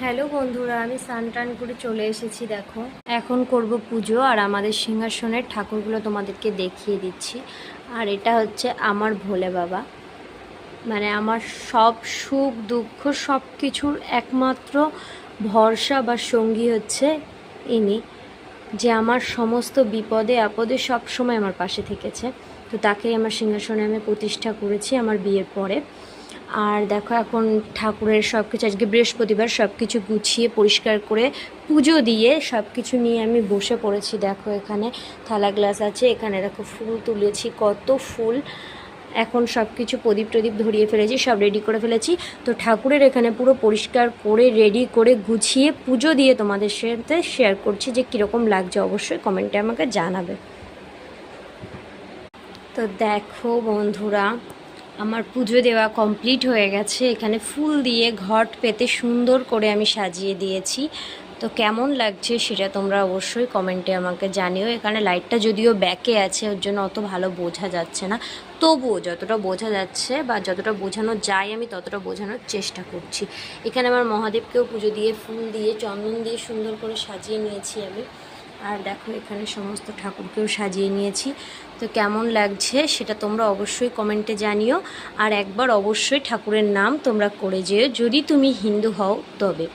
Hello বন্ধুরা, আমি স্নান টান করে চলে এসেছি। দেখো, এখন করব পুজো আর আমাদের সিংহাসনের ঠাকুরগুলো তোমাদেরকে দেখিয়ে দিচ্ছি। আর এটা হচ্ছে আমার ভোলে বাবা, মানে আমার সব সুখ দুঃখ সব কিছুর একমাত্র ভরসা বা সঙ্গী হচ্ছে ইনি, যে আমার সমস্ত বিপদে আপদে সব সময় আমার পাশে থেকেছে। তো তাকেই আমার সিংহাসনে আমি প্রতিষ্ঠা করেছি আমার বিয়ের পরে। আর দেখো, এখন ঠাকুরের সব কিছু, আজকে বৃহস্পতিবার, সব কিছু গুছিয়ে পরিষ্কার করে পুজো দিয়ে সব কিছু নিয়ে আমি বসে পড়েছি। দেখো, এখানে থালা গ্লাস আছে, এখানে দেখো ফুল তুলেছি, কত ফুল। এখন সব কিছু প্রদীপ টদীপ ধরিয়ে ফেলেছি, সব রেডি করে ফেলেছি। তো ঠাকুরের এখানে পুরো পরিষ্কার করে রেডি করে গুছিয়ে পুজো দিয়ে তোমাদের সাথে শেয়ার করছি যে কীরকম লাগছে। অবশ্যই কমেন্টে আমাকে জানাবে। তো দেখো বন্ধুরা, আমার পুজো দেওয়া কমপ্লিট হয়ে গেছে। এখানে ফুল দিয়ে ঘট পেতে সুন্দর করে আমি সাজিয়ে দিয়েছি। তো কেমন লাগছে সেটা তোমরা অবশ্যই কমেন্টে আমাকে জানিও। এখানে লাইটটা যদিও ব্যাকে আছে, ওর জন্য অত ভালো বোঝা যাচ্ছে না, তবুও যতটা বোঝা যাচ্ছে বা যতটা বোঝানো যায় আমি ততটা বোঝানোর চেষ্টা করছি। এখানে আমার মহাদেবকেও পুজো দিয়ে ফুল দিয়ে চন্দন দিয়ে সুন্দর করে সাজিয়ে নিয়েছি আমি। আর দেখো, এখানে সমস্ত ঠাকুরকেও সাজিয়ে নিয়েছি। তো কেমন লাগছে সেটা তোমরা অবশ্যই কমেন্টে জানিও। আর একবার অবশ্যই ঠাকুরের নাম তোমরা করে যেও, যদি তুমি হিন্দু হও তবে।